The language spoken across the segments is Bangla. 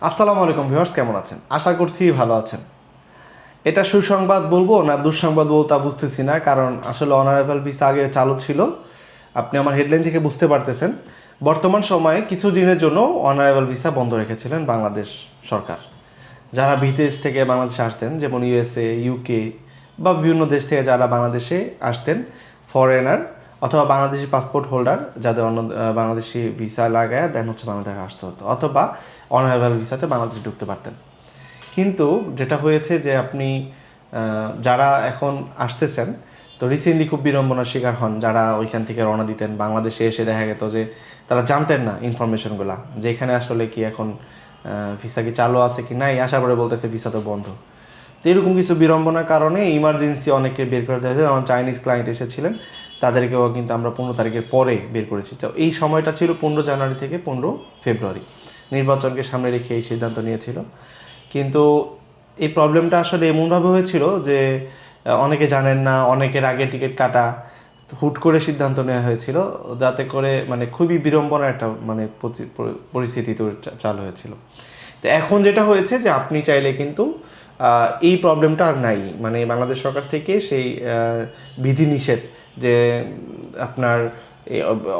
আসসালামু আলাইকুম ভিউয়ার্স, কেমন আছেন? আশা করছি ভালো আছেন। এটা সুসংবাদ বলবো না দুঃসংবাদ বলবো তা বুঝতেছি না, কারণ আসলে অনারেবল ভিসা আগে চালু ছিল। আপনি আমার হেডলাইন থেকে বুঝতে পারতেছেন। বর্তমান সময়ে কিছু দিনের জন্য অনারেবল ভিসা বন্ধ রেখেছিলেন বাংলাদেশ সরকার। যারা বিদেশ থেকে বাংলাদেশে আসতেন, যেমন ইউএসএ, ইউকে বা বিভিন্ন দেশ থেকে যারা বাংলাদেশে আসতেন, ফরেনার অথবা বাংলাদেশি পাসপোর্ট হোল্ডার, যাদের অন্য বাংলাদেশি ভিসা লাগায় দেন হচ্ছে বাংলাদেশে আসতে হতো, অথবা অনারেবল ভিসাতে বাংলাদেশে ঢুকতে পারতেন। কিন্তু যেটা হয়েছে যে আপনি যারা এখন আসতেছেন, তো রিসেন্টলি খুব বিড়ম্বনার শিকার হন যারা ওইখান থেকে রওনা দিতেন। বাংলাদেশে এসে দেখা যেত যে তারা জানতেন না ইনফরমেশনগুলো, যে এখানে আসলে কি এখন ভিসা কি চালু আছে কি নাই, আসার পরে বলতেছে ভিসা তো বন্ধ। তো এরকম কিছু বিড়ম্বনার কারণে ইমার্জেন্সি অনেকে বের করে দেওয়া হয়েছে। আমার চাইনিজ ক্লায়েন্ট এসেছিলেন, তাদেরকেও কিন্তু আমরা 15 তারিখের পরে বের করেছি। তো এই সময়টা ছিল 15 জানুয়ারি থেকে 15 ফেব্রুয়ারি, নির্বাচনকে সামনে রেখে এই সিদ্ধান্ত নিয়েছিল। কিন্তু এই প্রবলেমটা আসলে এমনভাবে হয়েছিল যে অনেকে জানেন না, অনেকের আগে টিকিট কাটা, হুট করে সিদ্ধান্ত নেওয়া হয়েছিল, যাতে করে মানে খুবই বিড়ম্বনার একটা মানে পরিস্থিতি তো চালু হয়েছিল। তো এখন যেটা হয়েছে যে আপনি চাইলে কিন্তু এই প্রবলেমটা আর নাই, মানে বাংলাদেশ সরকার থেকে সেই বিধিনিষেধ যে আপনার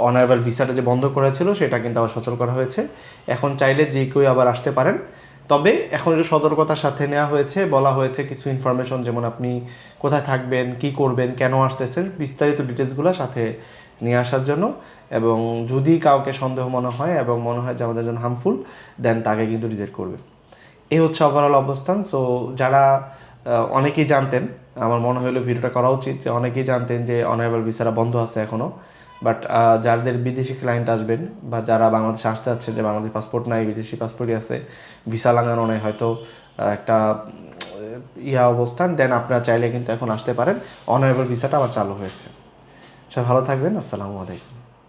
অনারেবল ভিসাটা যে বন্ধ করা ছিল সেটা কিন্তু আবার সচল করা হয়েছে। এখন চাইলে যে কেউ আবার আসতে পারেন। তবে এখন যে সতর্কতার সাথে নেওয়া হয়েছে, বলা হয়েছে কিছু ইনফরমেশন, যেমন আপনি কোথায় থাকবেন, কি করবেন, কেন আসতেছেন, বিস্তারিত ডিটেলসগুলো সাথে নিয়ে আসার জন্য। এবং যদি কাউকে সন্দেহ মনে হয় এবং মনে হয় যে আমাদের জন্য হার্মফুল, দেন তাকে কিন্তু রিজেক্ট করবে। এই হচ্ছে ওভারঅল অবস্থান। সো যারা অনেকেই জানতেন, আমার মনে হলো ভিডিওটা করা উচিত, যে অনেকেই জানতেন যে অনারেবল ভিসাটা বন্ধ আছে এখনও। বাট যাদের বিদেশি ক্লায়েন্ট আসবেন বা যারা বাংলাদেশে আসতে যাচ্ছে, যে বাংলাদেশ পাসপোর্ট নাই, বিদেশি পাসপোর্টই আছে, ভিসা লাগানো নেই হয়তো, একটা অবস্থান, দেন আপনারা চাইলে কিন্তু এখন আসতে পারেন। অনারেবল ভিসাটা আবার চালু হয়েছে। সব ভালো থাকবেন। আসসালামু আলাইকুম।